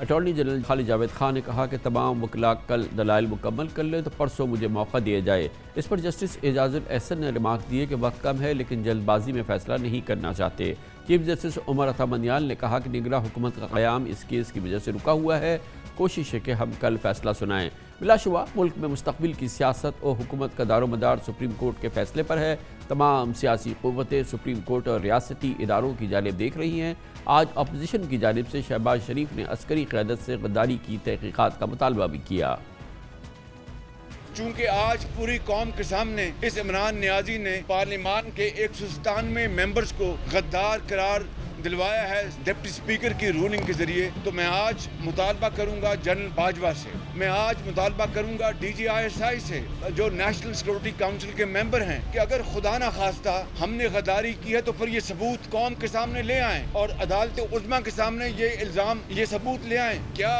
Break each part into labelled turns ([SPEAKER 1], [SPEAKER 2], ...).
[SPEAKER 1] Attorney general خالد جاوید خان نے کہا کہ تمام وکلاء کل دلائل مکمل کر لیں تو پرسوں مجھے موقع دیا جائے۔ اس پر جسٹس اعجاز الاحسن نے ریمارک دیے کہ وقت کم ہے لیکن جلد بازی میں فیصلہ نہیں کرنا چاہتے۔ چیف جسٹس عمر عطا بندیال نے کہا کہ نگراں حکومت کا قیام اس کیس کی وجہ سے رکا ہوا ہے، کوشش ہے کہ ہم کل فیصلہ سنائیں۔ بلا شبہ ملک میں مستقبل کی سیاست اور حکومت کا دار و مدار سپریم کورٹ کے فیصلے پر ہے۔ تمام سیاسی قوتیں سپریم کورٹ اور ریاستی اداروں کی جانب دیکھ رہی ہیں۔ آج اپوزیشن کی جانب سے شہباز شریف نے عسکری قیادت سے غداری کی تحقیقات کا مطالبہ بھی کیا۔
[SPEAKER 2] چونکہ آج پوری قوم کے سامنے اس عمران نیازی نے پارلیمان کے 197 ممبرز کو غدار قرار دلوایا ہے ڈپٹی اسپیکر کی رولنگ کے ذریعے، تو میں آج مطالبہ کروں گا جنرل باجوہ سے، میں آج مطالبہ کروں گا D G I S I سے، جو نیشنل سیکورٹی کونسل کے ممبر ہیں، کہ اگر خدا نہ خواستہ ہم نے غداری کی ہے تو پھر یہ ثبوت قوم کے سامنے لے آئیں اور عدالت عظمیٰ کے سامنے یہ الزام، یہ ثبوت لے آئیں۔ کیا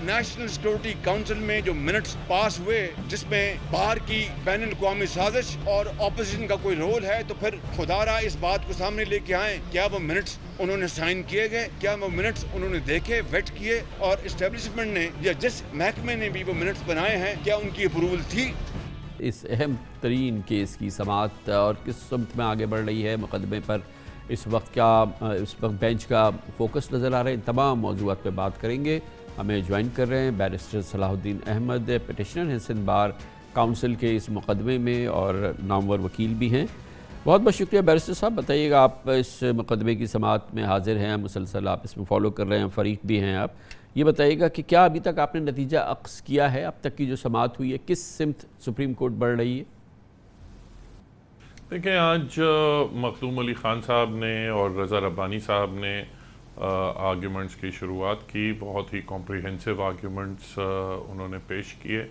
[SPEAKER 2] نیشنل سیکورٹی کونسل میں جو منٹس پاس ہوئے جس میں باہر کی بین الاقوامی سازش اور اپوزیشن کا کوئی رول ہے، تو پھر خدا را اس بات کو سامنے لے کے آئیں، کیا وہ منٹس انہوں نے سائن کیے گئے، کیا وہ منٹس انہوں نے دیکھے، ویٹ کیے، اور اسٹیبلشمنٹ نے یا جس محکمے نے بھی وہ منٹس بنائے ہیں کیا ان کی اپروول تھی؟
[SPEAKER 1] اس اہم ترین کیس کی سماعت اور کس سمت میں آگے بڑھ رہی ہے مقدمے پر اس وقت بینچ کا فوکس نظر آ رہا ہے، ان تمام موضوعات پہ بات کریں گے۔ ہمیں جوائن کر رہے ہیں بیرسٹر صلاح الدین احمد، پٹیشنر ہیں سندھ بار کونسل کے اس مقدمے میں اور نامور وکیل بھی ہیں۔ بہت بہت شکریہ بیرسٹر صاحب، بتائیے گا آپ اس مقدمے کی سماعت میں حاضر ہیں، مسلسل آپ اس میں فالو کر رہے ہیں، فریق بھی ہیں آپ، یہ بتائیے گا کہ کیا ابھی تک آپ نے نتیجہ اخذ کیا ہے، اب تک کی جو سماعت ہوئی ہے کس سمت سپریم کورٹ بڑھ رہی ہے؟
[SPEAKER 3] دیکھیں، آج مخدوم علی خان صاحب نے اور رضا ربانی صاحب نے آرگیومنٹس کی شروعات کی، بہت ہی کمپریہنسو آرگیومنٹس انہوں نے پیش کیے۔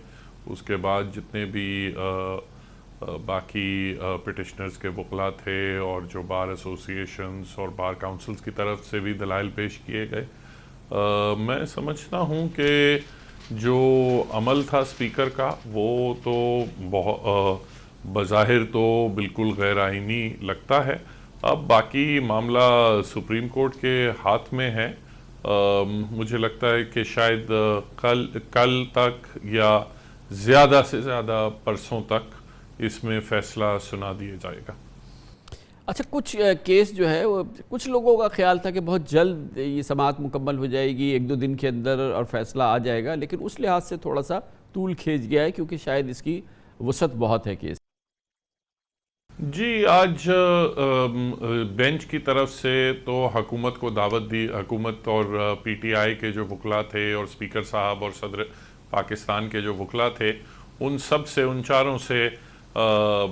[SPEAKER 3] اس کے بعد جتنے بھی باقی پٹیشنرز کے وکلاء تھے اور جو بار ایسوسیشنز اور بار کاؤنسلز کی طرف سے بھی دلائل پیش کیے گئے، میں سمجھتا ہوں کہ جو عمل تھا اسپیکر کا وہ تو بظاہر تو بالکل غیر آئینی لگتا ہے۔ اب باقی معاملہ سپریم کورٹ کے ہاتھ میں ہے۔ مجھے لگتا ہے کہ شاید کل تک یا زیادہ سے زیادہ پرسوں تک اس میں فیصلہ سنا دیا جائے گا۔
[SPEAKER 1] اچھا، کچھ کیس جو ہے وہ کچھ لوگوں کا خیال تھا کہ بہت جلد یہ سماعت مکمل ہو جائے گی، 1-2 دن کے اندر اور فیصلہ آ جائے گا، لیکن اس لحاظ سے تھوڑا سا طول کھینچ گیا ہے کیونکہ شاید اس کی وسعت بہت ہے کیس۔
[SPEAKER 3] جی، آج بینچ کی طرف سے تو حکومت کو دعوت دی، حکومت اور پی ٹی آئی کے جو وکلاء تھے اور اسپیکر صاحب اور صدر پاکستان کے جو وکلاء تھے، ان سب سے، ان چاروں سے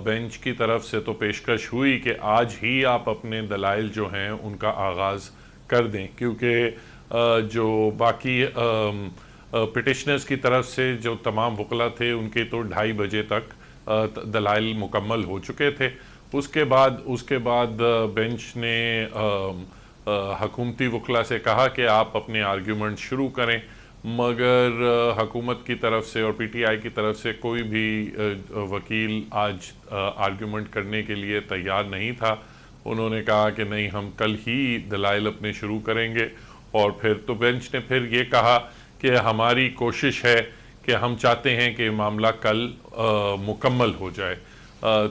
[SPEAKER 3] بینچ کی طرف سے تو پیشکش ہوئی کہ آج ہی آپ اپنے دلائل جو ہیں ان کا آغاز کر دیں، کیونکہ جو باقی پٹیشنرز کی طرف سے جو تمام وکلاء تھے ان کے تو 2:30 بجے تک دلائل مکمل ہو چکے تھے۔ اس کے بعد بینچ نے حکومتی وکلاء سے کہا کہ آپ اپنے آرگیومنٹ شروع کریں، مگر حکومت کی طرف سے اور پی ٹی آئی کی طرف سے کوئی بھی وکیل آج آرگیومنٹ کرنے کے لیے تیار نہیں تھا۔ انہوں نے کہا کہ نہیں، ہم کل ہی دلائل اپنے شروع کریں گے، اور پھر تو بینچ نے پھر یہ کہا کہ ہماری کوشش ہے کہ ہم چاہتے ہیں کہ معاملہ کل مکمل ہو جائے۔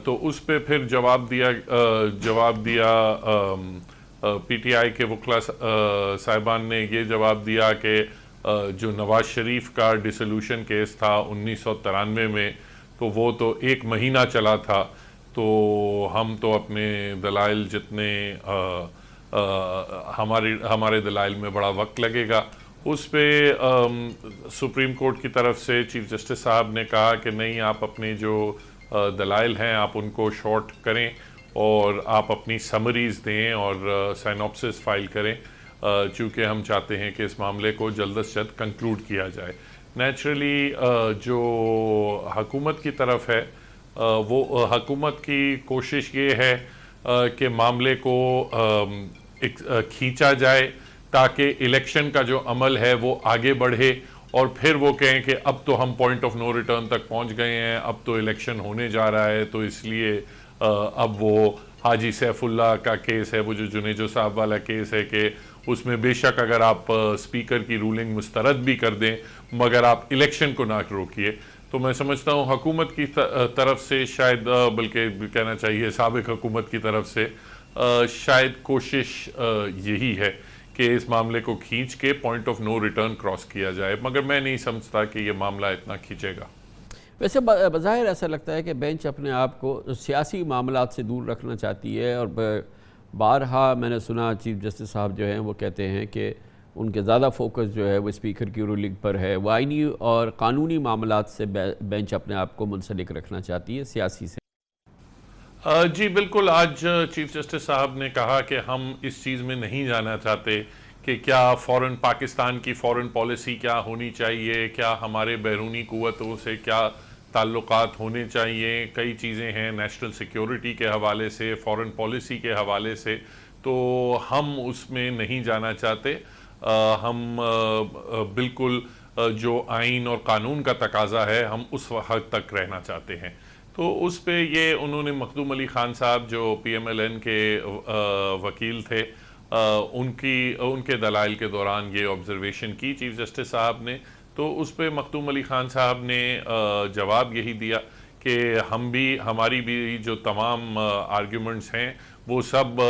[SPEAKER 3] تو اس پہ پھر جواب دیا پی ٹی آئی کے وکلاء صاحبان نے یہ جواب دیا کہ جو نواز شریف کا ڈیسولوشن کیس تھا 1993 میں، تو وہ تو 1 مہینہ چلا تھا، تو ہم تو اپنے دلائل جتنے ہمارے دلائل میں بڑا وقت لگے گا۔ اس پہ سپریم کورٹ کی طرف سے چیف جسٹس صاحب نے کہا کہ نہیں، آپ اپنے جو دلائل ہیں آپ ان کو شارٹ کریں اور آپ اپنی سمریز دیں اور سائنوپسس فائل کریں، چونکہ ہم چاہتے ہیں کہ اس معاملے کو جلد از جلد کنکلوڈ کیا جائے۔ نیچرلی جو حکومت کی طرف ہے، وہ حکومت کی کوشش یہ ہے کہ معاملے کو کھینچا جائے تاکہ الیکشن کا جو عمل ہے وہ آگے بڑھے، اور پھر وہ کہیں کہ اب تو ہم پوائنٹ آف نو ریٹرن تک پہنچ گئے ہیں، اب تو الیکشن ہونے جا رہا ہے، تو اس لیے اب وہ حاجی سیف اللہ کا کیس ہے، وہ جو جنیجو صاحب والا کیس ہے، کہ اس میں بے شک اگر آپ اسپیکر کی رولنگ مسترد بھی کر دیں مگر آپ الیکشن کو نہ روکیے، تو میں سمجھتا ہوں حکومت کی طرف سے شاید بلکہ کہنا چاہیے سابق حکومت کی طرف سے شاید کوشش یہی ہے کہ اس معاملے کو کھینچ کے point of no return cross کیا جائے، مگر میں نہیں سمجھتا کہ یہ معاملہ اتنا کھینچے گا۔
[SPEAKER 1] ویسے بظاہر ایسا لگتا ہے کہ بینچ اپنے آپ کو سیاسی معاملات سے دور رکھنا چاہتی ہے، اور بارہا میں نے سنا چیف جسٹس صاحب جو ہیں وہ کہتے ہیں کہ ان کے زیادہ فوکس جو ہے وہ اسپیکر کی رولنگ پر ہے، وہ آئینی اور قانونی معاملات سے بینچ اپنے آپ کو منسلک رکھنا چاہتی ہے سیاسی سے۔
[SPEAKER 3] جی بالکل، آج چیف جسٹس صاحب نے کہا کہ ہم اس چیز میں نہیں جانا چاہتے کہ کیا پاکستان کی فورن پالیسی کیا ہونی چاہیے، کیا ہمارے بیرونی قوتوں سے کیا تعلقات ہونے چاہیے، کئی چیزیں ہیں نیشنل سیکیورٹی کے حوالے سے، فورن پالیسی کے حوالے سے، تو ہم اس میں نہیں جانا چاہتے۔ ہم بالکل جو آئین اور قانون کا تقاضا ہے ہم اس حد تک رہنا چاہتے ہیں۔ تو اس پہ یہ انہوں نے مخدوم علی خان صاحب جو پی ایم ایل این کے وکیل تھے، ان کے دلائل کے دوران یہ آبزرویشن کی چیف جسٹس صاحب نے، تو اس پہ مخدوم علی خان صاحب نے جواب یہی دیا کہ ہماری بھی جو تمام آرگیومنٹس ہیں وہ سب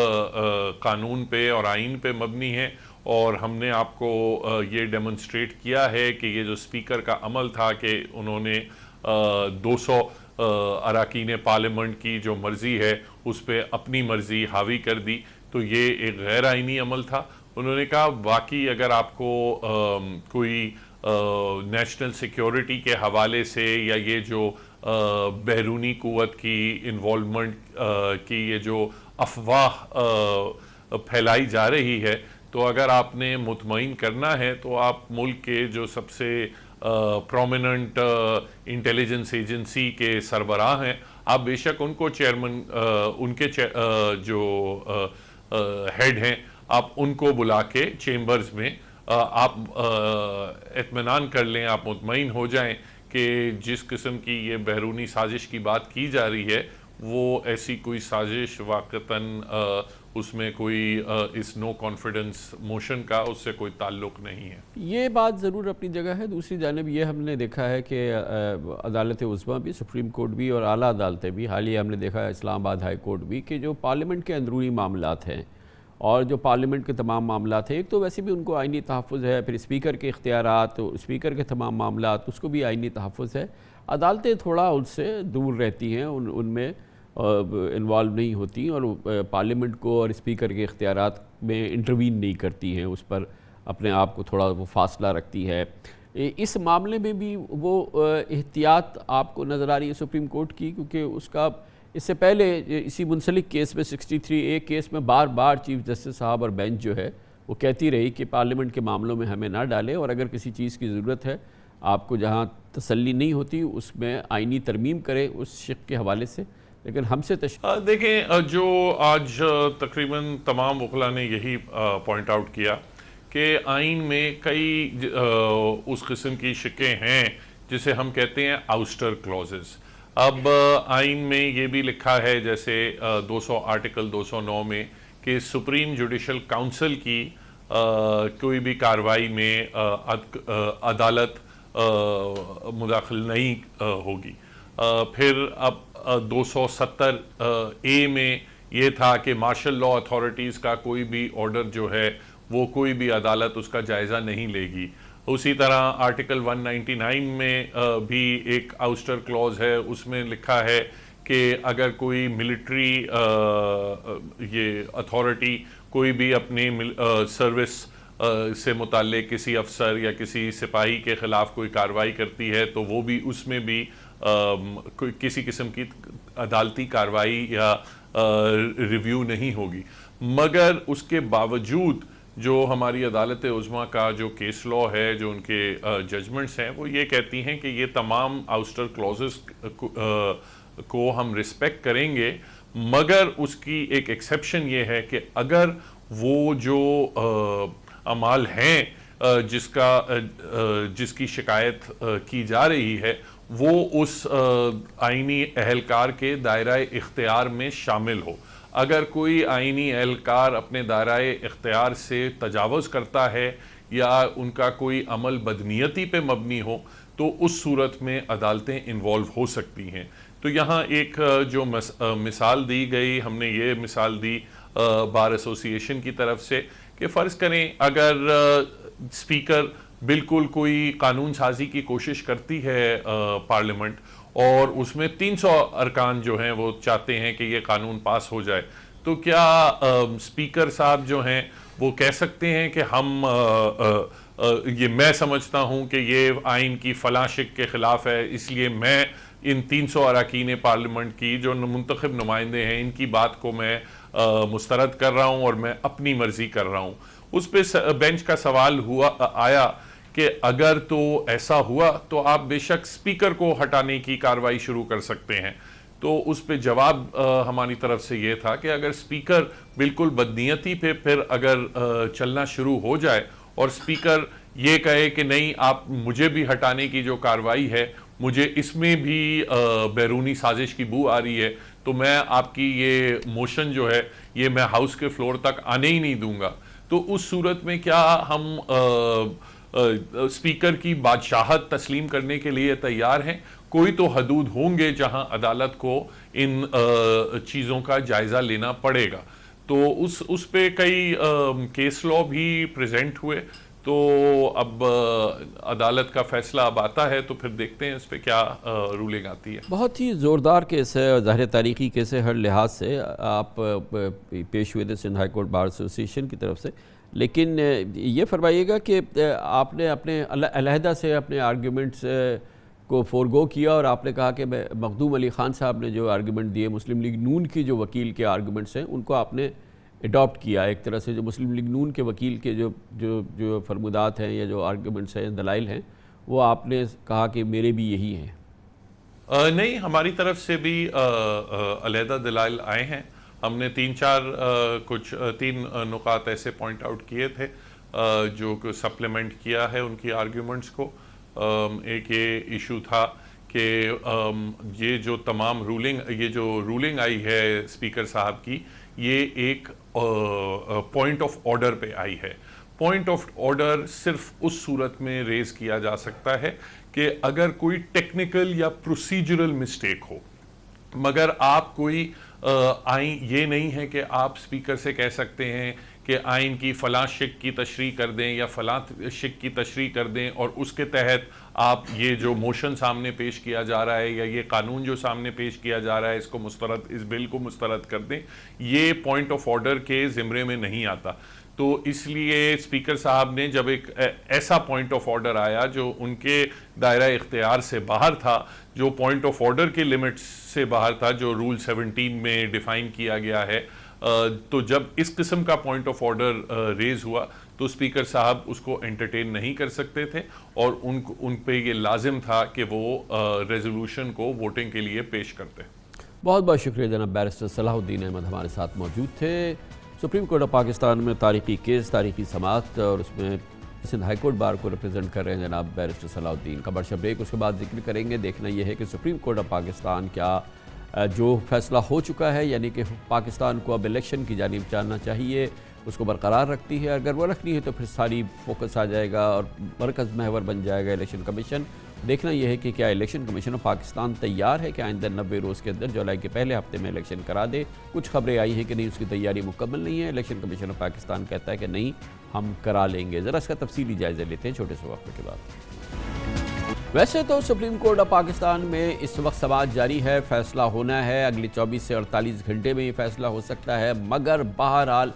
[SPEAKER 3] قانون پہ اور آئین پہ مبنی ہیں، اور ہم نے آپ کو یہ ڈیمونسٹریٹ کیا ہے کہ یہ جو اسپیکر کا عمل تھا کہ انہوں نے 200 اراکین پارلیمنٹ کی جو مرضی ہے اس پہ اپنی مرضی حاوی کر دی، تو یہ ایک غیر آئینی عمل تھا۔ انہوں نے کہا باقی اگر آپ کو کوئی نیشنل سیکیورٹی کے حوالے سے یا یہ جو بیرونی قوت کی انوالومنٹ کی یہ جو افواہ پھیلائی جا رہی ہے، تو اگر آپ نے مطمئن کرنا ہے تو آپ ملک کے جو سب سے پرومیننٹ انٹیلیجنس ایجنسی کے سربراہ ہیں، آپ بے شک ان کو چیئرمین، ان کے جو ہیڈ ہیں، آپ ان کو بلا کے چیمبرز میں آپ اطمینان کر لیں، آپ مطمئن ہو جائیں کہ جس قسم کی یہ بیرونی سازش کی بات کی جا رہی ہے وہ ایسی کوئی سازش واقعتاً اس میں کوئی اس نو کانفیڈنس موشن کا اس سے کوئی تعلق نہیں ہے۔
[SPEAKER 1] یہ بات ضرور اپنی جگہ ہے۔ دوسری جانب یہ ہم نے دیکھا ہے کہ عدالت عظمیٰ بھی، سپریم کورٹ بھی اور اعلیٰ عدالتیں بھی، حالیہ ہم نے دیکھا ہے اسلام آباد ہائی کورٹ بھی، کہ جو پارلیمنٹ کے اندرونی معاملات ہیں اور جو پارلیمنٹ کے تمام معاملات ہیں، ایک تو ویسے بھی ان کو آئینی تحفظ ہے، پھر اسپیکر کے اختیارات، اسپیکر کے تمام معاملات اس کو بھی آئینی تحفظ ہے۔ عدالتیں تھوڑا ان سے دور رہتی ہیں، ان میں انوالو نہیں ہوتی، اور پارلیمنٹ کو اور اسپیکر کے اختیارات میں انٹروین نہیں کرتی ہیں، اس پر اپنے آپ کو تھوڑا وہ فاصلہ رکھتی ہے۔ اس معاملے میں بھی وہ احتیاط آپ کو نظر آ رہی ہے سپریم کورٹ کی، کیونکہ اس کا اس سے پہلے اسی منسلک کیس میں 63A کیس میں بار بار چیف جسٹس صاحب اور بینچ جو ہے وہ کہتی رہی کہ پارلیمنٹ کے معاملوں میں ہمیں نہ ڈالے، اور اگر کسی چیز کی ضرورت ہے آپ کو جہاں تسلی نہیں ہوتی اس میں آئینی ترمیم کرے اس شق کے حوالے سے، لیکن ہم سے
[SPEAKER 3] دیکھیں جو آج تقریباً تمام وکلاء نے یہی پوائنٹ آؤٹ کیا کہ آئین میں کئی اس قسم کی شقیں ہیں جسے ہم کہتے ہیں آؤسٹر کلوزز۔ اب آئین میں یہ بھی لکھا ہے جیسے آرٹیکل 209 میں کہ سپریم جوڈیشل کاؤنسل کی کوئی بھی کارروائی میں عدالت مداخل نہیں ہوگی۔ پھر اب 270A میں یہ تھا کہ مارشل لاء اتھارٹیز کا کوئی بھی آرڈر جو ہے وہ کوئی بھی عدالت اس کا جائزہ نہیں لے گی۔ اسی طرح آرٹیکل 199 میں بھی ایک آؤسٹر کلوز ہے، اس میں لکھا ہے کہ اگر کوئی ملٹری یہ اتھارٹی کوئی بھی اپنی سروس سے متعلق کسی افسر یا کسی سپاہی کے خلاف کوئی کارروائی کرتی ہے تو وہ بھی اس میں بھی کسی قسم کی عدالتی کارروائی یا ریویو نہیں ہوگی۔ مگر اس کے باوجود جو ہماری عدالت عظمیٰ کا جو کیس لاء ہے، جو ان کے ججمنٹس ہیں، وہ یہ کہتی ہیں کہ یہ تمام آؤسٹر کلوزز کو ہم رسپیکٹ کریں گے، مگر اس کی ایک ایکسیپشن یہ ہے کہ اگر وہ جو اعمال ہیں جس کی شکایت کی جا رہی ہے وہ اس آئینی اہلکار کے دائرہ اختیار میں شامل ہو۔ اگر کوئی آئینی اہلکار اپنے دائرۂ اختیار سے تجاوز کرتا ہے یا ان کا کوئی عمل بدنیتی پہ مبنی ہو تو اس صورت میں عدالتیں انوالو ہو سکتی ہیں. تو یہاں ایک جو مثال دی گئی، ہم نے یہ مثال دی بار ایسوسی ایشن کی طرف سے کہ فرض کریں اگر اسپیکر بالکل کوئی قانون سازی کی کوشش کرتی ہے پارلیمنٹ اور اس میں 300 ارکان جو ہیں وہ چاہتے ہیں کہ یہ قانون پاس ہو جائے، تو کیا اسپیکر صاحب جو ہیں وہ کہہ سکتے ہیں کہ ہم یہ میں سمجھتا ہوں کہ یہ آئین کی فلاں شق کے خلاف ہے، اس لیے میں ان 300 اراکین پارلیمنٹ کی جو منتخب نمائندے ہیں ان کی بات کو میں مسترد کر رہا ہوں اور میں اپنی مرضی کر رہا ہوں. اس پہ بینچ کا سوال آیا کہ اگر تو ایسا ہوا تو آپ بے شک اسپیکر کو ہٹانے کی کارروائی شروع کر سکتے ہیں. تو اس پہ جواب ہماری طرف سے یہ تھا کہ اگر اسپیکر بالکل بدنیتی پہ پھر اگر چلنا شروع ہو جائے اور اسپیکر یہ کہے کہ نہیں آپ مجھے بھی ہٹانے کی جو کارروائی ہے مجھے اس میں بھی بیرونی سازش کی بو آ رہی ہے، تو میں آپ کی یہ موشن جو ہے یہ میں ہاؤس کے فلور تک آنے ہی نہیں دوں گا. تو اس صورت میں کیا ہم اسپیکر کی بادشاہت تسلیم کرنے کے لیے تیار ہیں؟ کوئی تو حدود ہوں گے جہاں عدالت کو ان چیزوں کا جائزہ لینا پڑے گا. تو اس پہ کئی کیس لا بھی پریزنٹ ہوئے. تو اب عدالت کا فیصلہ اب آتا ہے تو پھر دیکھتے ہیں اس پہ کیا رولنگ آتی ہے.
[SPEAKER 1] بہت ہی زوردار کیس ہے، ظاہر تاریخی کیس ہے ہر لحاظ سے. آپ پیش ہوئے تھے سندھ ہائی کورٹ بار ایسوسی ایشن کی طرف سے، لیکن یہ فرمائیے گا کہ آپ نے اپنے علیحدہ سے اپنے آرگیومنٹس کو فورگو کیا اور آپ نے کہا کہ مخدوم علی خان صاحب نے جو آرگیومنٹ دیے مسلم لیگ نون کی جو وکیل کے آرگیومنٹس ہیں ان کو آپ نے اڈاپٹ کیا. ایک طرح سے جو مسلم لیگ نون کے وکیل کے جو فرمودات ہیں یا جو آرگیومنٹس ہیں دلائل ہیں وہ آپ نے کہا کہ میرے بھی یہی ہیں.
[SPEAKER 3] نہیں، ہماری طرف سے بھی علیحدہ دلائل آئے ہیں. ہم نے تین نکات ایسے پوائنٹ آؤٹ کیے تھے جو کہ سپلیمنٹ کیا ہے ان کی آرگیومنٹس کو. ایک یہ ایشو تھا کہ یہ جو تمام رولنگ آئی ہے اسپیکر صاحب کی یہ ایک پوائنٹ آف آرڈر پہ آئی ہے. پوائنٹ آف آرڈر صرف اس صورت میں ریز کیا جا سکتا ہے کہ اگر کوئی ٹیکنیکل یا پروسیجرل مسٹیک ہو، مگر آپ کوئی آئین یہ نہیں ہے کہ آپ اسپیکر سے کہہ سکتے ہیں کہ آئین کی فلاں شق کی تشریح کر دیں یا فلاں شق کی تشریح کر دیں اور اس کے تحت آپ یہ جو موشن سامنے پیش کیا جا رہا ہے یا یہ قانون جو سامنے پیش کیا جا رہا ہے اس بل کو مسترد کر دیں. یہ پوائنٹ آف آرڈر کے زمرے میں نہیں آتا. تو اس لیے اسپیکر صاحب نے جب ایک ایسا پوائنٹ آف آرڈر آیا جو ان کے دائرہ اختیار سے باہر تھا، جو پوائنٹ آف آرڈر کے لیمٹس سے باہر تھا جو رول 17 میں ڈیفائن کیا گیا ہے، تو جب اس قسم کا پوائنٹ آف آرڈر ریز ہوا تو اسپیکر صاحب اس کو انٹرٹین نہیں کر سکتے تھے اور ان پہ یہ لازم تھا کہ وہ ریزولوشن کو ووٹنگ کے لیے پیش کرتے.
[SPEAKER 1] بہت بہت شکریہ جناب بیرسٹر صلاح الدین احمد ہمارے ساتھ موجود تھے. سپریم کورٹ آف پاکستان میں تاریخی کیس، تاریخی سماعت اور اس میں سندھ ہائی کورٹ بار کو ریپرزینٹ کر رہے ہیں جناب بیرسٹر صلاح الدین. کا برشا بریک اس کے بعد ذکر کریں گے. دیکھنا یہ ہے کہ سپریم کورٹ آف پاکستان کیا جو فیصلہ ہو چکا ہے یعنی کہ پاکستان کو اب الیکشن کی جانب جانا چاہیے اس کو برقرار رکھتی ہے. اگر وہ رکھنی ہے تو پھر ساری فوکس آ جائے گا اور مرکز محور بن جائے گا الیکشن کمیشن. دیکھنا یہ ہے کہ کیا الیکشن کمیشن آف پاکستان تیار ہے کہ آئندہ 90 روز کے اندر جولائی کے پہلے ہفتے میں الیکشن کرا دے. کچھ خبریں آئی ہیں کہ نہیں، اس کی تیاری مکمل نہیں ہے. الیکشن کمیشن آف پاکستان کہتا ہے کہ نہیں ہم کرا لیں گے. ذرا اس کا تفصیلی جائزہ لیتے ہیں چھوٹے سے وقفے کے بعد. ویسے تو سپریم کورٹ آف پاکستان میں اس وقت سماعت جاری ہے، فیصلہ ہونا ہے. اگلے 24 سے 48 گھنٹے میں یہ فیصلہ ہو سکتا ہے، مگر بہرحال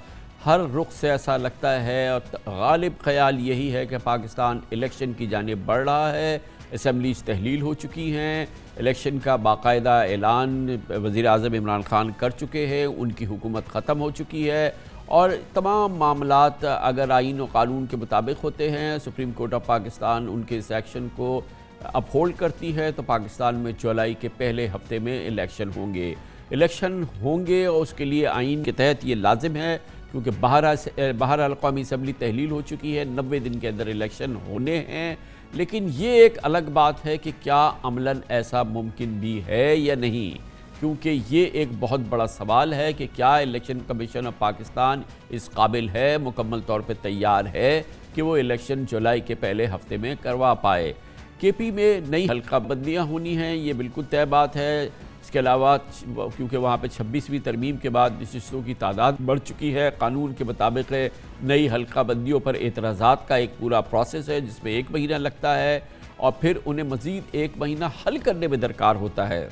[SPEAKER 1] ہر رخ سے ایسا لگتا ہے اور غالب خیال یہی ہے کہ پاکستان الیکشن کی جانب بڑھ رہا ہے. اسمبلیز تحلیل ہو چکی ہیں، الیکشن کا باقاعدہ اعلان وزیر اعظم عمران خان کر چکے ہیں، ان کی حکومت ختم ہو چکی ہے اور تمام معاملات اگر آئین و قانون کے مطابق ہوتے ہیں، سپریم کورٹ آف پاکستان ان کے اس ایکشن کو اپ ہولڈ کرتی ہے تو پاکستان میں جولائی کے پہلے ہفتے میں الیکشن ہوں گے اور اس کے لیے آئین کے تحت یہ لازم ہے کیونکہ بہرحال قومی اسمبلی تحلیل ہو چکی ہے، 90 دن کے اندر الیکشن ہونے ہیں. لیکن یہ ایک الگ بات ہے کہ کیا عملاً ایسا ممکن بھی ہے یا نہیں. کیونکہ یہ ایک بہت بڑا سوال ہے کہ کیا الیکشن کمیشن آف پاکستان اس قابل ہے، مکمل طور پہ تیار ہے کہ وہ الیکشن جولائی کے پہلے ہفتے میں کروا پائے۔ کے پی میں نئی حلقہ بندیاں ہونی ہیں، یہ بالکل طے بات ہے۔ اس کے علاوہ کیونکہ وہاں پہ 26ویں ترمیم کے بعد نشستوں کی تعداد بڑھ چکی ہے، قانون کے مطابق نئی حلقہ بندیوں پر اعتراضات کا ایک پورا پروسیس ہے جس میں 1 مہینہ لگتا ہے اور پھر انہیں مزید 1 مہینہ حل کرنے میں درکار ہوتا ہے۔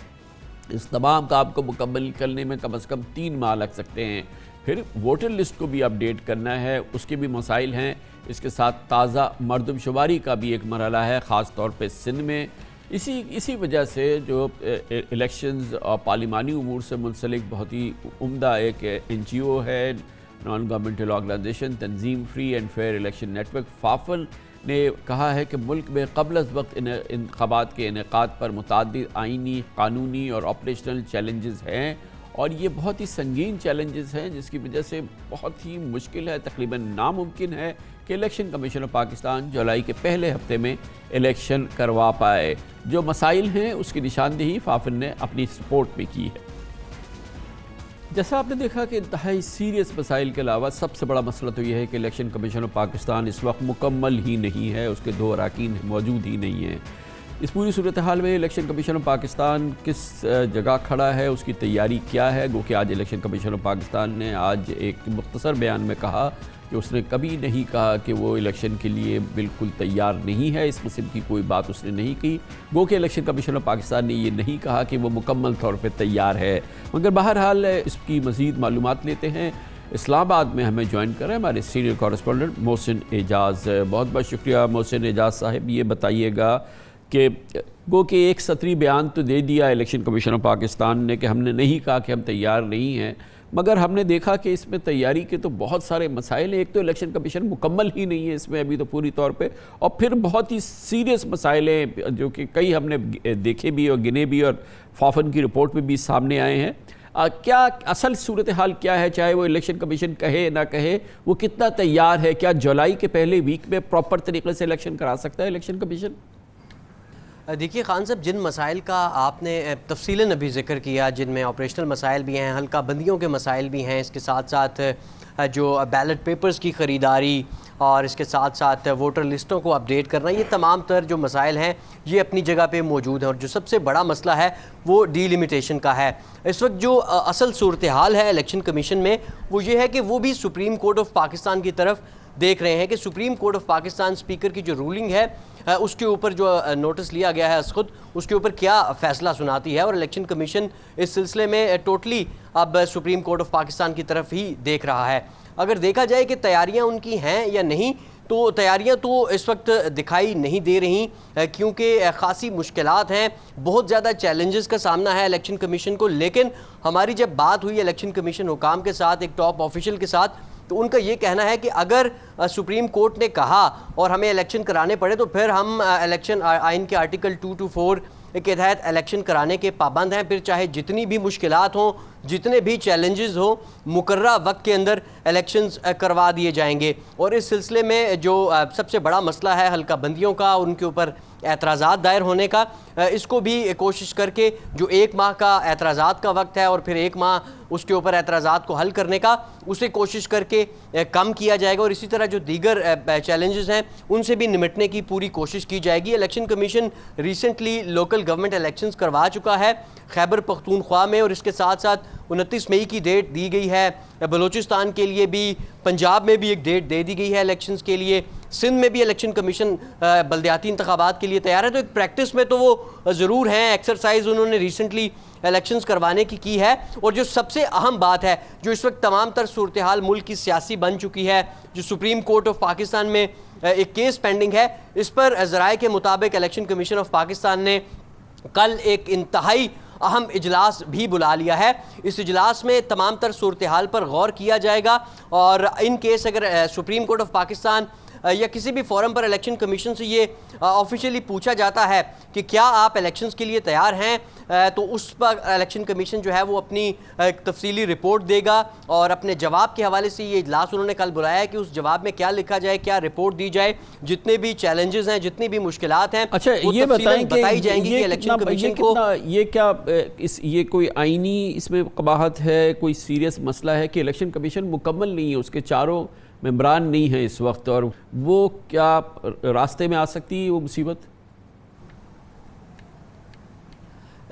[SPEAKER 1] اس تمام کام کو مکمل کرنے میں کم از کم 3 ماہ لگ سکتے ہیں۔ پھر ووٹر لسٹ کو بھی اپڈیٹ کرنا ہے، اس کے بھی مسائل ہیں۔ اس کے ساتھ تازہ مردم شماری کا بھی ایک مرحلہ ہے، خاص طور پہ سندھ میں۔ اسی وجہ سے جو الیکشنز اور پارلیمانی امور سے منسلک بہت ہی عمدہ ایک NGO ہے، نان گورنمنٹل آرگنائزیشن تنظیم free and fair election network FAFEN, نے کہا ہے کہ ملک میں قبل از وقت انتخابات کے انعقاد پر متعدد آئینی، قانونی اور آپریشنل چیلنجز ہیں، اور یہ بہت ہی سنگین چیلنجز ہیں جس کی وجہ سے بہت ہی مشکل ہے، تقریباً ناممکن ہے کہ الیکشن کمیشن آف پاکستان جولائی کے پہلے ہفتے میں الیکشن کروا پائے۔ جو مسائل ہیں اس کی نشاندہی فافن نے اپنی سپورٹ میں کی ہے۔ جیسا آپ نے دیکھا کہ انتہائی سیریس مسائل کے علاوہ سب سے بڑا مسئلہ تو یہ ہے کہ الیکشن کمیشن آف پاکستان اس وقت مکمل ہی نہیں ہے، اس کے 2 اراکین موجود ہی نہیں ہیں۔ اس پوری صورتحال میں الیکشن کمیشن آف پاکستان کس جگہ کھڑا ہے، اس کی تیاری کیا ہے؟ گو کہ آج الیکشن کمیشن آف پاکستان نے آج ایک مختصر بیان میں کہا کہ اس نے کبھی نہیں کہا کہ وہ الیکشن کے لیے بالکل تیار نہیں ہے، اس قسم کی کوئی بات اس نے نہیں کی۔ گو کہ الیکشن کمیشن آف پاکستان نے یہ نہیں کہا کہ وہ مکمل طور پہ تیار ہے، مگر بہرحال اس کی مزید معلومات لیتے ہیں۔ اسلام آباد میں ہمیں جوائن کر رہے ہیں ہمارے سینئر کورسپونڈنٹ محسن اعجاز۔ بہت بہت شکریہ محسن اعجاز صاحب۔ یہ بتائیے گا کہ گو کہ ایک سطری بیان تو دے دیا الیکشن کمیشن آف پاکستان نے کہ ہم نے نہیں کہا کہ ہم تیار نہیں ہیں، مگر ہم نے دیکھا کہ اس میں تیاری کے تو بہت سارے مسائل ہیں۔ ایک تو الیکشن کمیشن مکمل ہی نہیں ہے اس میں ابھی تو پوری طور پہ، اور پھر بہت ہی سیریس مسائل ہیں جو کہ کئی ہم نے دیکھے بھی اور گنے بھی اور فافن کی رپورٹ میں بھی سامنے آئے ہیں۔ کیا اصل صورتحال کیا ہے، چاہے وہ الیکشن کمیشن کہے نہ کہے، وہ کتنا تیار ہے؟ کیا جولائی کے پہلے ویک میں پراپر طریقے سے الیکشن کرا سکتا ہے الیکشن کمیشن؟
[SPEAKER 4] دیکھیے خان صاحب، جن مسائل کا آپ نے تفصیلاً ابھی ذکر کیا، جن میں آپریشنل مسائل بھی ہیں، حلقہ بندیوں کے مسائل بھی ہیں، اس کے ساتھ ساتھ جو بیلٹ پیپرز کی خریداری اور اس کے ساتھ ساتھ ووٹر لسٹوں کو اپڈیٹ کرنا، یہ تمام تر جو مسائل ہیں یہ اپنی جگہ پہ موجود ہیں، اور جو سب سے بڑا مسئلہ ہے وہ ڈی لیمیٹیشن کا ہے۔ اس وقت جو اصل صورتحال ہے الیکشن کمیشن میں وہ یہ ہے کہ وہ بھی سپریم کورٹ آف پاکستان کی طرف دیکھ رہے ہیں کہ supreme court of Pakistan speaker کی جو رولنگ ہے اس کے اوپر جو نوٹس لیا گیا ہے از خود، اس کے اوپر کیا فیصلہ سناتی ہے، اور الیکشن کمیشن اس سلسلے میں ٹوٹلی اب سپریم کورٹ آف پاکستان کی طرف ہی دیکھ رہا ہے۔ اگر دیکھا جائے کہ تیاریاں ان کی ہیں یا نہیں، تو تیاریاں تو اس وقت دکھائی نہیں دے رہی، کیونکہ خاصی مشکلات ہیں، بہت زیادہ چیلنجز کا سامنا ہے الیکشن کمیشن کو۔ لیکن ہماری جب بات ہوئی الیکشن کمیشن حکام کے ساتھ، ایک ٹاپ آفیشل کے ساتھ، تو ان کا یہ کہنا ہے کہ اگر سپریم کورٹ نے کہا اور ہمیں الیکشن کرانے پڑے تو پھر ہم الیکشن آئین کے آرٹیکل 224 کے تحت الیکشن کرانے کے پابند ہیں، پھر چاہے جتنی بھی مشکلات ہوں، جتنے بھی چیلنجز ہوں، مقررہ وقت کے اندر الیکشنز کروا دیے جائیں گے۔ اور اس سلسلے میں جو سب سے بڑا مسئلہ ہے حلقہ بندیوں کا، ان کے اوپر اعتراضات دائر ہونے کا، اس کو بھی کوشش کر کے جو 1 ماہ کا اعتراضات کا وقت ہے اور پھر 1 ماہ اس کے اوپر اعتراضات کو حل کرنے کا، اسے کوشش کر کے کم کیا جائے گا، اور اسی طرح جو دیگر چیلنجز ہیں ان سے بھی نمٹنے کی پوری کوشش کی جائے گی۔ Election commission recently local government elections کروا چکا ہے خیبر پختونخوا میں، اور اس کے ساتھ ساتھ 29 مئی کی ڈیٹ دی گئی ہے بلوچستان کے لیے بھی، پنجاب میں بھی ایک ڈیٹ دے دی گئی ہے الیکشنز کے لیے، سندھ میں بھی الیکشن کمیشن بلدیاتی انتخابات کے لیے تیار ہے۔ تو ایک پریکٹس میں تو وہ ضرور ہیں، ایکسرسائز انہوں نے ریسنٹلی الیکشنز کروانے کی ہے۔ اور جو سب سے اہم بات ہے، جو اس وقت تمام تر صورتحال ملک کی سیاسی بن چکی ہے، جو سپریم کورٹ آف پاکستان میں ایک کیس پینڈنگ ہے، اس پر ذرائع کے مطابق الیکشن کمیشن آف پاکستان نے کل ایک انتہائی اہم اجلاس بھی بلا لیا ہے۔ اس اجلاس میں تمام تر صورتحال پر غور کیا جائے گا، اور ان کیس اگر سپریم کورٹ آف پاکستان یا کسی بھی فورم پر الیکشن کمیشن سے یہ آفیشیلی پوچھا جاتا ہے کہ کیا آپ الیکشنز کے لیے تیار ہیں، تو اس پر الیکشن کمیشن جو ہے وہ اپنی تفصیلی رپورٹ دے گا، اور اپنے جواب کے حوالے سے یہ اجلاس انہوں نے کل بلایا ہے کہ اس جواب میں کیا لکھا جائے، کیا رپورٹ دی جائے، جتنے بھی چیلنجز ہیں، جتنی بھی مشکلات ہیں
[SPEAKER 1] اچھا یہ
[SPEAKER 4] بتائی جائیں گی کہ الیکشن کمیشن کو
[SPEAKER 1] یہ کیا یہ کوئی آئینی اس میں قباحت ہے، کوئی سیریس مسئلہ ہے کہ الیکشن کمیشن مکمل نہیں ہے، اس کے چاروں ممبران نہیں ہیں اس وقت، اور وہ کیا راستے میں آ سکتی ہے وہ مصیبت؟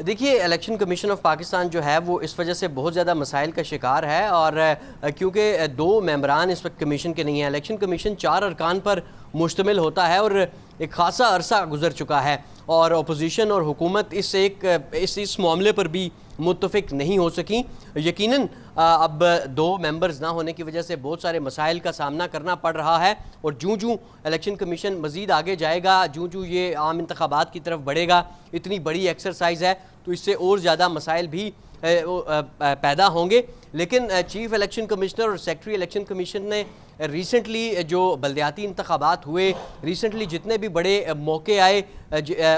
[SPEAKER 4] دیکھیے الیکشن کمیشن آف پاکستان جو ہے وہ اس وجہ سے بہت زیادہ مسائل کا شکار ہے، اور کیونکہ 2 ممبران اس وقت کمیشن کے نہیں ہیں۔ الیکشن کمیشن 4 ارکان پر مشتمل ہوتا ہے اور ایک خاصا عرصہ گزر چکا ہے، اور اپوزیشن اور حکومت اس معاملے پر بھی متفق نہیں ہو سکیں۔ یقیناً اب 2 ممبرز نہ ہونے کی وجہ سے بہت سارے مسائل کا سامنا کرنا پڑ رہا ہے، اور جوں الیکشن کمیشن مزید آگے جائے گا، جوں یہ عام انتخابات کی طرف بڑھے گا، اتنی بڑی ایکسرسائز ہے تو اس سے اور زیادہ مسائل بھی پیدا ہوں گے۔ لیکن چیف الیکشن کمشنر اور سیکرٹری الیکشن کمیشن نے ریسنٹلی جو بلدیاتی انتخابات ہوئے، ریسنٹلی جتنے بھی بڑے موقع آئے،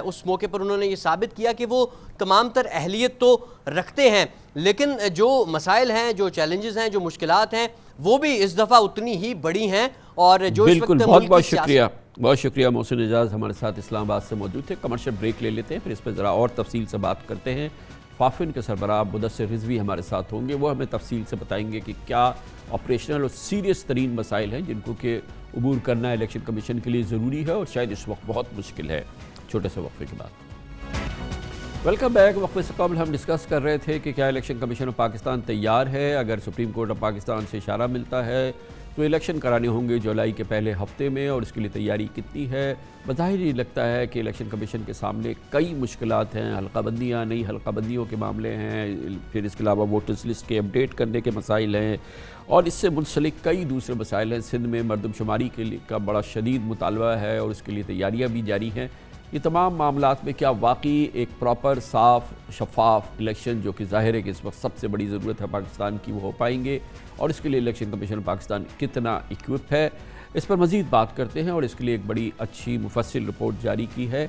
[SPEAKER 4] اس موقع پر انہوں نے یہ ثابت کیا کہ وہ تمام تر اہلیت تو رکھتے ہیں، لیکن جو مسائل ہیں، جو چیلنجز ہیں، جو مشکلات ہیں، وہ بھی اس دفعہ اتنی ہی بڑی ہیں، اور جو اس وقت
[SPEAKER 1] بہت شکریہ، بہت شکریہ محسن اعجاز ہمارے ساتھ اسلام آباد سے موجود تھے۔ کمرشل بریک لے لیتے ہیں، پھر اس پہ ذرا اور تفصیل سے بات کرتے ہیں۔ فافن کے سربراہ مدثر رضوی ہمارے ساتھ ہوں گے، وہ ہمیں تفصیل سے بتائیں گے کہ کیا آپریشنل اور سیریس ترین مسائل ہیں جن کو کہ عبور کرنا الیکشن کمیشن کے لیے ضروری ہے، اور شاید اس وقت بہت مشکل ہے۔ چھوٹے سے وقفے کے بعد ویلکم بیک۔ وقفے سے قبل ہم ڈسکس کر رہے تھے کہ کیا الیکشن کمیشن آف پاکستان تیار ہے، اگر سپریم کورٹ آف پاکستان سے اشارہ ملتا ہے تو الیکشن کرانے ہوں گے جولائی کے پہلے ہفتے میں، اور اس کے لیے تیاری کتنی ہے؟ بظاہر یہ لگتا ہے کہ الیکشن کمیشن کے سامنے کئی مشکلات ہیں، حلقہ بندیاں، نئی حلقہ بندیوں کے معاملے ہیں، پھر اس کے علاوہ ووٹرز لسٹ کے اپڈیٹ کرنے کے مسائل ہیں، اور اس سے منسلک کئی دوسرے مسائل ہیں۔ سندھ میں مردم شماری کے لیے کا بڑا شدید مطالبہ ہے، اور اس کے لیے تیاریاں بھی جاری ہیں۔ یہ تمام معاملات میں کیا واقعی ایک پراپر، صاف، شفاف الیکشن، جو کہ ظاہر ہے کہ اس وقت سب سے بڑی ضرورت ہے پاکستان کی، وہ ہو پائیں گے، اور اس کے لیے الیکشن کمیشن پاکستان کتنا اکوپ ہے؟ اس پر مزید بات کرتے ہیں، اور اس کے لیے ایک بڑی اچھی مفصل رپورٹ جاری کی ہے۔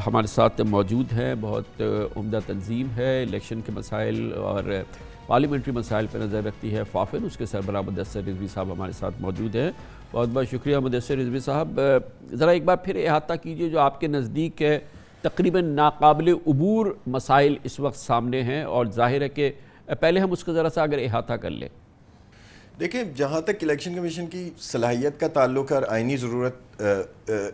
[SPEAKER 1] ہمارے ساتھ موجود ہیں، بہت عمدہ تنظیم ہے، الیکشن کے مسائل اور پارلیمنٹری مسائل پر نظر رکھتی ہے فافن، اس کے سربراہ مدثر رضوی صاحب ہمارے ساتھ موجود ہیں۔ بہت بہت شکریہ مدثر رضوی صاحب۔ ذرا ایک بار پھر احاطہ کیجئے جو آپ کے نزدیک ہے تقریباً ناقابل عبور مسائل اس وقت سامنے ہیں، اور ظاہر ہے کہ پہلے ہم اس کا ذرا سا اگر احاطہ کر لیں۔
[SPEAKER 5] دیکھیں، جہاں تک الیکشن کمیشن کی صلاحیت کا تعلق اور آئینی ضرورت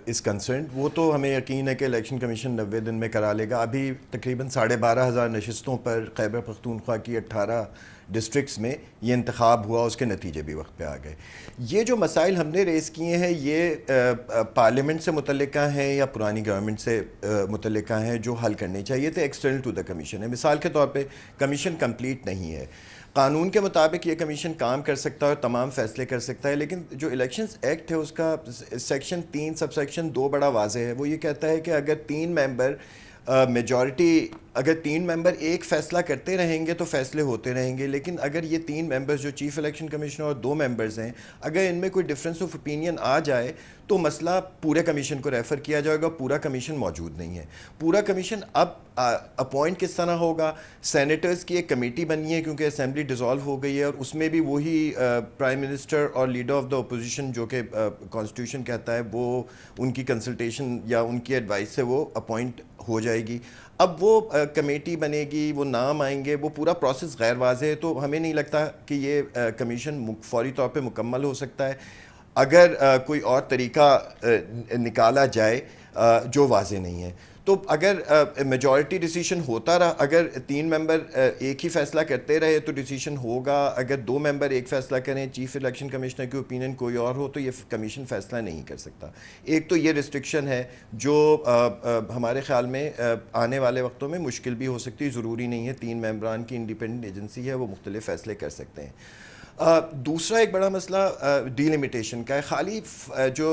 [SPEAKER 5] اس کنسرنڈ، وہ تو ہمیں یقین ہے کہ الیکشن کمیشن 90 دن میں کرا لے گا۔ ابھی تقریباً 12,500 نشستوں پر خیبر پختونخوا کی 18 ڈسٹرکٹس میں یہ انتخاب ہوا، اس کے نتیجے بھی وقت پہ آ گئے۔ یہ جو مسائل ہم نے ریز کیے ہیں، یہ پارلیمنٹ سے متعلقہ ہیں یا پرانی گورنمنٹ سے متعلقہ ہیں، جو حل کرنے چاہیے تھے ایکسٹرنل ٹو دا کمیشن ہے۔ مثال کے طور پہ کمیشن کمپلیٹ نہیں ہے، قانون کے مطابق یہ کمیشن کام کر سکتا ہے اور تمام فیصلے کر سکتا ہے، لیکن جو الیکشنز ایکٹ ہے اس کا سیکشن 3 سب سیکشن 2 بڑا واضح ہے۔ وہ یہ کہتا ہے کہ اگر 3 ممبر میجورٹی، اگر 3 ممبر ایک فیصلہ کرتے رہیں گے تو فیصلے ہوتے رہیں گے، لیکن اگر یہ 3 ممبرز جو چیف الیکشن کمیشنر اور 2 ممبرز ہیں، اگر ان میں کوئی ڈفرینس آف اوپینین آ جائے تو مسئلہ پورے کمیشن کو ریفر کیا جائے گا۔ پورا کمیشن موجود نہیں ہے۔ پورا کمیشن اب اپوائنٹ کس طرح ہوگا؟ سینیٹرز کی ایک کمیٹی بنی ہے کیونکہ اسمبلی ڈیزالو ہو گئی ہے، اور اس میں بھی وہی پرائم منسٹر اور لیڈر آف دا اپوزیشن جو کہ کانسٹیٹیوشن کہتا ہے، وہ ان کی کنسلٹیشن یا ان کی ایڈوائس سے وہ اپوائنٹ ہو جائے گی۔ اب وہ کمیٹی بنے گی، وہ نام آئیں گے، وہ پورا پروسیس غیر واضح ہے، تو ہمیں نہیں لگتا کہ یہ کمیشن فوری طور پہ مکمل ہو سکتا ہے۔ اگر کوئی اور طریقہ نکالا جائے جو واضح نہیں ہے، تو اگر میجورٹی ڈیسیشن ہوتا رہا، اگر 3 ممبر ایک ہی فیصلہ کرتے رہے تو ڈیسیشن ہوگا، اگر 2 ممبر ایک فیصلہ کریں، چیف الیکشن کمشنر کی اوپینین کوئی اور ہو، تو یہ کمیشن فیصلہ نہیں کر سکتا۔ ایک تو یہ ریسٹرکشن ہے جو ہمارے خیال میں آنے والے وقتوں میں مشکل بھی ہو سکتی ہے۔ ضروری نہیں ہے 3 ممبران کی انڈیپینڈنٹ ایجنسی ہے، وہ مختلف فیصلے کر سکتے ہیں۔ دوسرا ایک بڑا مسئلہ ڈیلیمیٹیشن کا ہے۔ خالی جو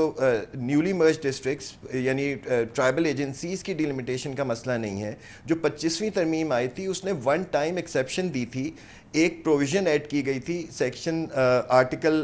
[SPEAKER 5] نیولی مرج ڈسٹرکٹس یعنی ٹرائبل ایجنسیز کی ڈیلیمیٹیشن کا مسئلہ نہیں ہے۔ جو 25ویں ترمیم آئی تھی اس نے 1 ٹائم ایکسیپشن دی تھی، ایک پروویژن ایڈ کی گئی تھی، سیکشن آرٹیکل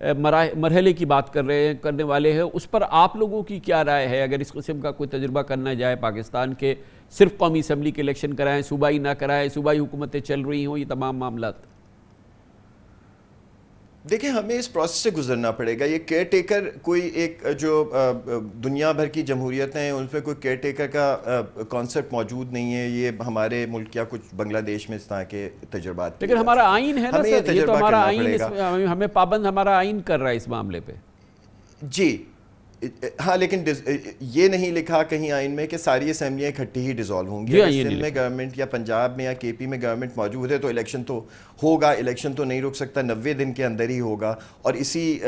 [SPEAKER 1] مرحلے کی بات کرنے والے ہیں، اس پر آپ لوگوں کی کیا رائے ہے؟ اگر اس قسم کا کوئی تجربہ کرنا جائے پاکستان کے، صرف قومی اسمبلی کے الیکشن کرائیں، صوبائی نہ کرائیں، صوبائی حکومتیں چل رہی ہوں، یہ تمام معاملات؟
[SPEAKER 5] دیکھیں ہمیں اس پروسیس سے گزرنا پڑے گا. یہ کیئر ٹیکر کوئی ایک جو دنیا بھر کی جمہوریتیں ہیں ان پہ کوئی کیئر ٹیکر کا کانسیپٹ موجود نہیں ہے. یہ ہمارے ملک یا کچھ بنگلہ دیش میں اس طرح کے تجربات.
[SPEAKER 1] لیکن ہمارا آئین ہے نا سر، یہ تو ہمارا آئین ہمیں پابند ہمارا آئین کر رہا ہے اس معاملے پہ.
[SPEAKER 5] جی ہاں، لیکن یہ نہیں لکھا کہیں آئین میں کہ ساری اسمبلیاں اکٹھی ہی ڈیزالو ہوں گی. اگر سندھ میں گورنمنٹ یا پنجاب میں یا کے پی میں گورنمنٹ موجود ہے تو الیکشن تو ہوگا. الیکشن تو نہیں رک سکتا، 90 دن کے اندر ہی ہوگا. اور اسی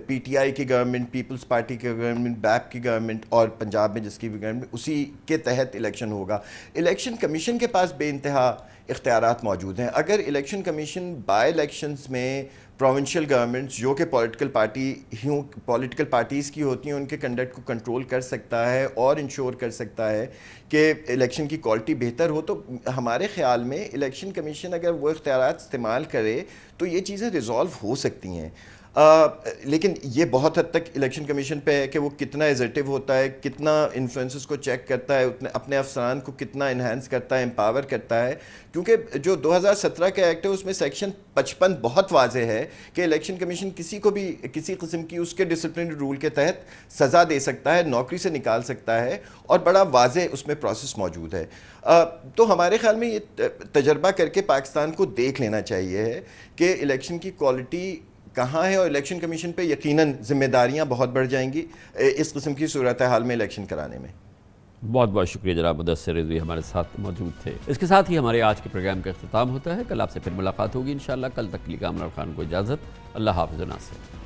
[SPEAKER 5] پی ٹی آئی کی گورنمنٹ، پیپلز پارٹی کی گورنمنٹ، بیپ کی گورنمنٹ اور پنجاب میں جس کی بھی گورنمنٹ، اسی کے تحت الیکشن ہوگا. الیکشن کمیشن کے پاس بے انتہا اختیارات موجود ہیں. اگر الیکشن کمیشن بائی الیکشنز میں پروونشل گورنمنٹس جو کہ پولیٹیکل پارٹیز کی ہوتی ہیں ان کے کنڈکٹ کو کنٹرول کر سکتا ہے اور انشور کر سکتا ہے کہ الیکشن کی کوالٹی بہتر ہو، تو ہمارے خیال میں الیکشن کمیشن اگر وہ اختیارات استعمال کرے تو یہ چیزیں ریزالو ہو سکتی ہیں. لیکن یہ بہت حد تک الیکشن کمیشن پہ ہے کہ وہ کتنا ایزرٹیو ہوتا ہے، کتنا انفلوئنسز کو چیک کرتا ہے، اپنے افسران کو کتنا انہینس کرتا ہے، امپاور کرتا ہے. کیونکہ جو 2017 کا ایکٹ ہے اس میں سیکشن 55 بہت واضح ہے کہ الیکشن کمیشن کسی کو بھی کسی قسم کی اس کے ڈسپلنری رول کے تحت سزا دے سکتا ہے، نوکری سے نکال سکتا ہے، اور بڑا واضح اس میں پروسیس موجود ہے. تو ہمارے خیال میں یہ تجربہ کر کے پاکستان کو دیکھ لینا چاہیے ہے کہ الیکشن کی کوالٹی کہاں ہے، اور الیکشن کمیشن پہ یقیناً ذمہ داریاں بہت بڑھ جائیں گی اس قسم کی صورتحال میں الیکشن کرانے میں.
[SPEAKER 1] بہت بہت شکریہ جناب مدثر رضوی ہمارے ساتھ موجود تھے. اس کے ساتھ ہی ہمارے آج کے پروگرام کا اختتام ہوتا ہے. کل آپ سے پھر ملاقات ہوگی انشاءاللہ. کل تک کے لیے کامران خان کو اجازت. اللہ حافظ و ناصر.